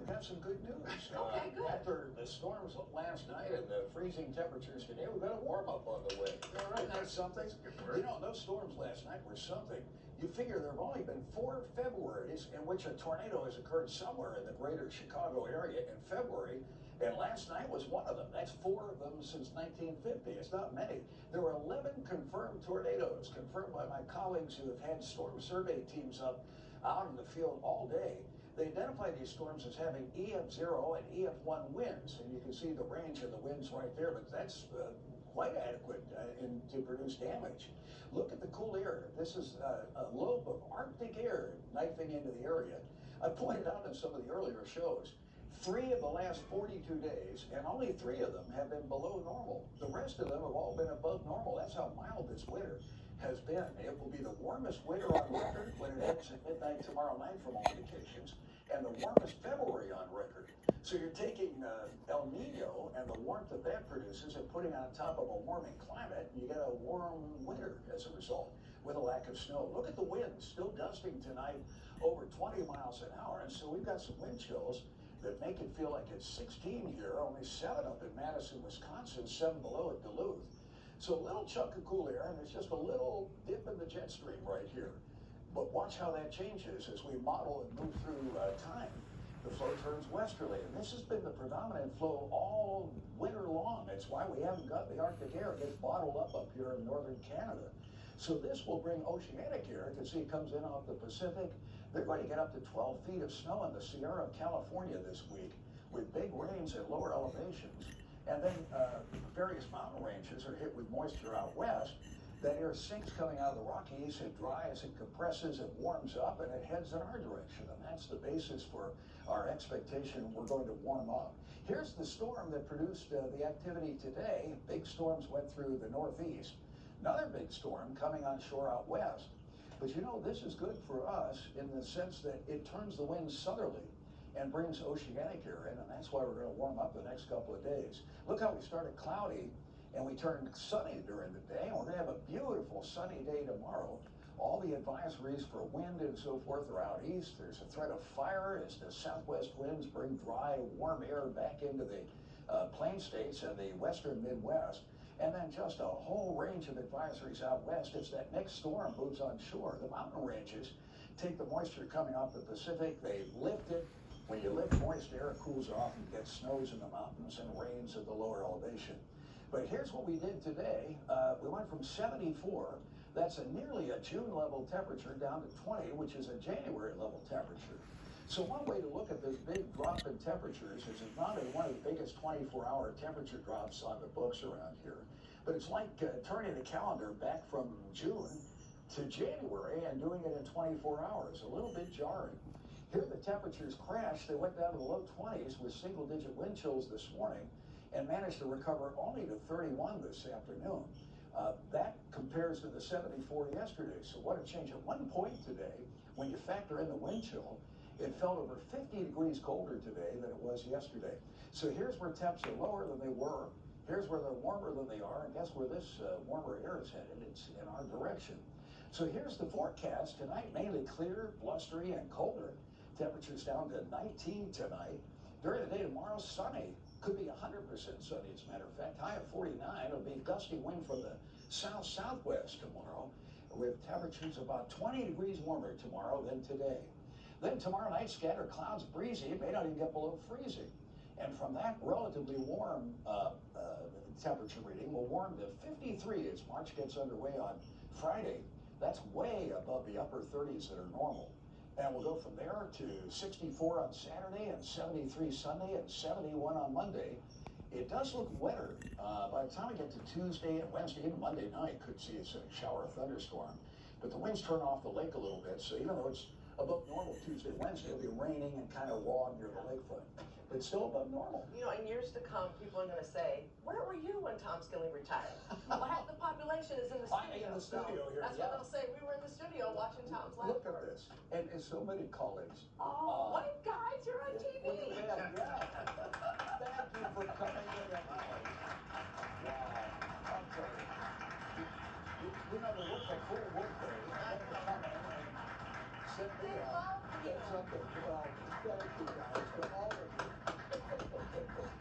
I've got some good news. Okay, good. After the storms last night and the freezing temperatures today, we've got a warm up on the way. All right, that's something. You know, those storms last night were something. You figure there have only been 4 Februaries in which a tornado has occurred somewhere in the greater Chicago area in February, and last night was one of them. That's 4 of them since 1950. It's not many. There were 11 confirmed tornadoes, confirmed by my colleagues who have had storm survey teams up out in the field all day. They identify these storms as having EF0 and EF1 winds, and you can see the range of the winds right there, but that's quite adequate to produce damage. Look at the cool air. This is a lobe of Arctic air knifing into the area. I pointed out in some of the earlier shows, 3 of the last 42 days, and only 3 of them have been below normal. The rest of them have all been above normal. That's how mild this winter has been. It will be the warmest winter on record when it ends at midnight tomorrow night from all indications, and the warmest February on record. So you're taking El Nino and the warmth that that produces and putting on top of a warming climate, and you get a warm winter as a result with a lack of snow. Look at the winds, still gusting tonight over 20 miles an hour, and so we've got some wind chills that make it feel like it's 16 here, only 7 up in Madison, Wisconsin, 7 below at Duluth. So a little chunk of cool air, and there's just a little dip in the jet stream right here. But watch how that changes as we model and move through time. The flow turns westerly, and this has been the predominant flow all winter long. It's why we haven't got the Arctic air. It gets bottled up here in northern Canada. So this will bring oceanic air. You can see it comes in off the Pacific. They're going to get up to 12 feet of snow in the Sierra of California this week with big rains at lower elevations. And then various mountain ranges are hit with moisture out west. That air sinks coming out of the Rockies. It dries, it compresses, it warms up, and it heads in our direction. And that's the basis for our expectation we're going to warm up. Here's the storm that produced the activity today. Big storms went through the northeast. Another big storm coming on shore out west. But you know, this is good for us in the sense that it turns the winds southerly and brings oceanic air in, and that's why we're going to warm up the next couple of days. Look how we started cloudy and we turned sunny during the day, and we're going to have a beautiful sunny day tomorrow. All the advisories for wind and so forth are out east. There's a threat of fire as the southwest winds bring dry, warm air back into the plain states and the western Midwest. And then just a whole range of advisories out west as that next storm moves on shore. The mountain ranges take the moisture coming off the Pacific, they lift it. When you lift moist air, it cools off and gets snows in the mountains and rains at the lower elevation. But here's what we did today. We went from 74, that's nearly a June level temperature, down to 20, which is a January level temperature. So one way to look at this big drop in temperatures is it's not one of the biggest 24-hour temperature drops on the books around here, but it's like turning the calendar back from June to January and doing it in 24 hours. A little bit jarring. Here the temperatures crashed. They went down to the low 20s with single-digit wind chills this morning and managed to recover only to 31 this afternoon. That compares to the 74 yesterday. So what a change. At one point today, when you factor in the wind chill, it felt over 50 degrees colder today than it was yesterday. So here's where temps are lower than they were. Here's where they're warmer than they are. And guess where this warmer air is headed? It's in our direction. So here's the forecast. Tonight, mainly clear, blustery, and colder. Temperatures down to 19 tonight. During the day tomorrow, sunny. Could be 100% sunny, as a matter of fact. High of 49. It'll be gusty wind from the south-southwest tomorrow, with temperatures about 20 degrees warmer tomorrow than today. Then tomorrow night, scattered clouds, breezy. It may not even get below freezing. And from that relatively warm temperature reading, we'll warm to 53 as March gets underway on Friday. That's way above the upper 30s that are normal. And we'll go from there to 64 on Saturday and 73 Sunday and 71 on Monday. It does look wetter. By the time we get to Tuesday and Wednesday, even Monday night, could see a shower or thunderstorm. But the winds turn off the lake a little bit, so even though it's above normal Tuesday, Wednesday, it'll be raining and kind of raw near the lakefront. But still above normal. You know, in years to come, people are going to say, where were you when Tom Skilling retired? Well, half the population is in the studio. I'm in the studio here. That's what they'll say. We were in the studio watching Tom's last Look at this. And so many colleagues. Oh, what guys? You're on TV. Look at that. Yeah. Thank you for coming in. Wow. I'll tell you. You know, they work a full work day. Thank you for coming in and sit They me love That's something. Well, thank you guys, to all of you.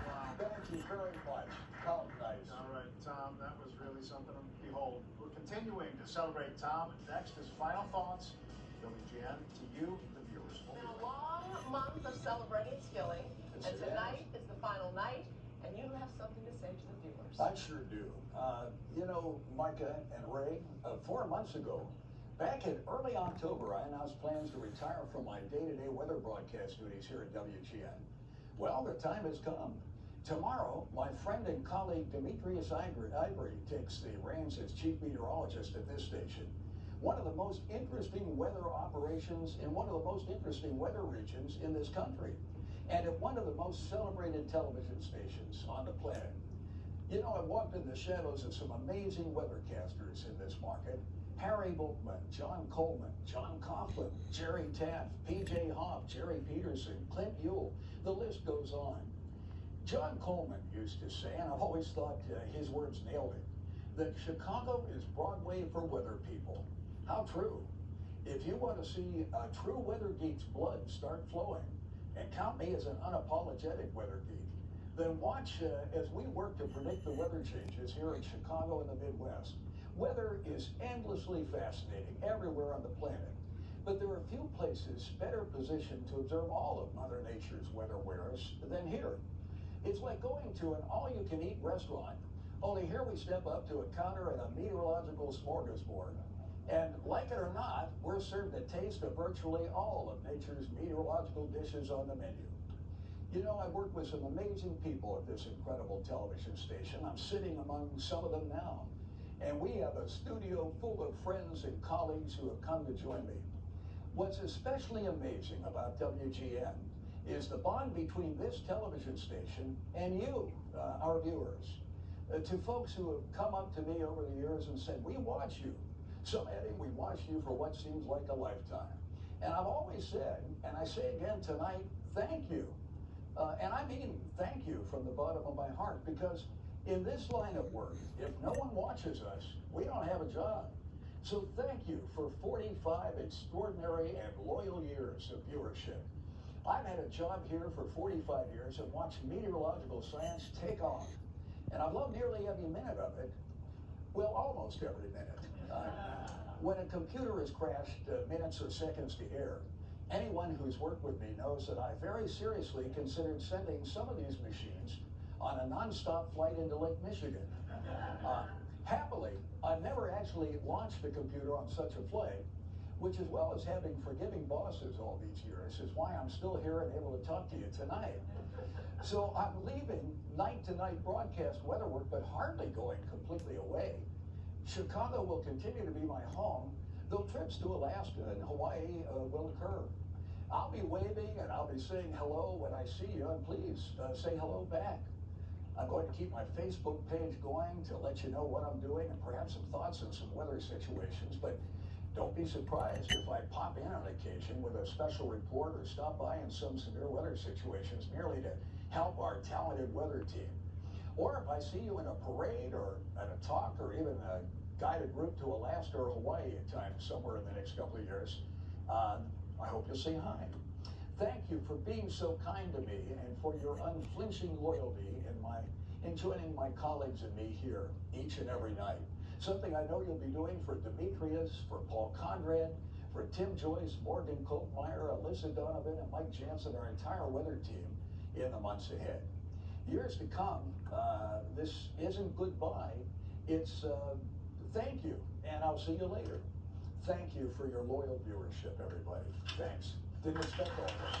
Wow. Thank you very much. How nice. All right, Tom, that was really something to behold. We're continuing to celebrate Tom. Next is Final Thoughts. WGN to you, the viewers. It's been a long month of celebrating Skilling, and tonight is the final night, and you have something to say to the viewers. I sure do. You know, Micah and Ray, 4 months ago, back in early October, I announced plans to retire from my day-to-day weather broadcast duties here at WGN. Well, the time has come. Tomorrow, my friend and colleague Demetrius Ivory takes the reins as chief meteorologist at this station. One of the most interesting weather operations in one of the most interesting weather regions in this country, and at one of the most celebrated television stations on the planet. You know, I've walked in the shadows of some amazing weathercasters in this market. Harry Volkman, John Coleman, John Coughlin, Jerry Taft, P.J. Hoff, Jerry Peterson, Clint Ewell. The list goes on. John Coleman used to say, and I've always thought his words nailed it, that Chicago is Broadway for weather people. How true. If you want to see a true weather geek's blood start flowing, and count me as an unapologetic weather geek, then watch as we work to predict the weather changes here in Chicago and the Midwest. Weather is endlessly fascinating everywhere on the planet, but there are few places better positioned to observe all of Mother Nature's weather wares than here. It's like going to an all-you-can-eat restaurant, only here we step up to a counter at a meteorological smorgasbord, and like it or not, we're served a taste of virtually all of nature's meteorological dishes on the menu. You know, I've worked with some amazing people at this incredible television station. I'm sitting among some of them now. And we have a studio full of friends and colleagues who have come to join me. What's especially amazing about WGN is the bond between this television station and you, our viewers. To folks who have come up to me over the years and said, we watch you. So, Eddie, we watch you for what seems like a lifetime. And I've always said, and I say again tonight, thank you. And I mean thank you from the bottom of my heart, because in this line of work, if no one watches us, we don't have a job. So thank you for 45 extraordinary and loyal years of viewership. I've had a job here for 45 years and watched meteorological science take off. And I've loved nearly every minute of it. Well, almost every minute. When a computer has crashed minutes or seconds to air, anyone who's worked with me knows that I very seriously considered sending some of these machines on a nonstop flight into Lake Michigan. Happily, I've never actually launched a computer on such a flight, which, as well as having forgiving bosses all these years, is why I'm still here and able to talk to you tonight. So I'm leaving night-to-night broadcast weather work, but hardly going completely away. Chicago will continue to be my home, though trips to Alaska and Hawaii will occur. I'll be waving and I'll be saying hello when I see you, and please say hello back. I'm going to keep my Facebook page going to let you know what I'm doing and perhaps some thoughts on some weather situations, but don't be surprised if I pop in on occasion with a special report or stop by in some severe weather situations merely to help our talented weather team. Or if I see you in a parade or at a talk or even a guided route to Alaska or Hawaii at times somewhere in the next couple of years, I hope you'll say hi. Thank you for being so kind to me and for your unflinching loyalty in joining my colleagues and me here each and every night. Something I know you'll be doing for Demetrius, for Paul Conrad, for Tim Joyce, Morgan Koltmeyer, Alyssa Donovan, and Mike Jansen, our entire weather team in the months ahead. Years to come, this isn't goodbye, it's thank you, and I'll see you later. Thank you for your loyal viewership, everybody. Thanks. Didn't expect all this.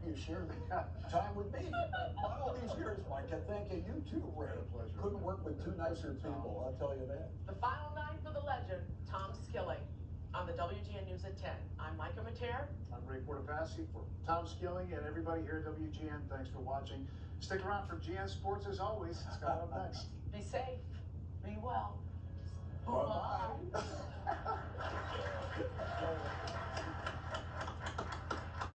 you share time with me. By all these years, Mike, and thank you. You too, Ray. Pleasure. Couldn't work with two nicer people, I'll tell you that. The final night for the legend, Tom Skilling, on the WGN News at 10. I'm Micah Mater. I'm Ray Portafassi for Tom Skilling and everybody here at WGN. Thanks for watching. Stick around for GN Sports as always. It's coming up next. Be safe. Be well. Bye-bye.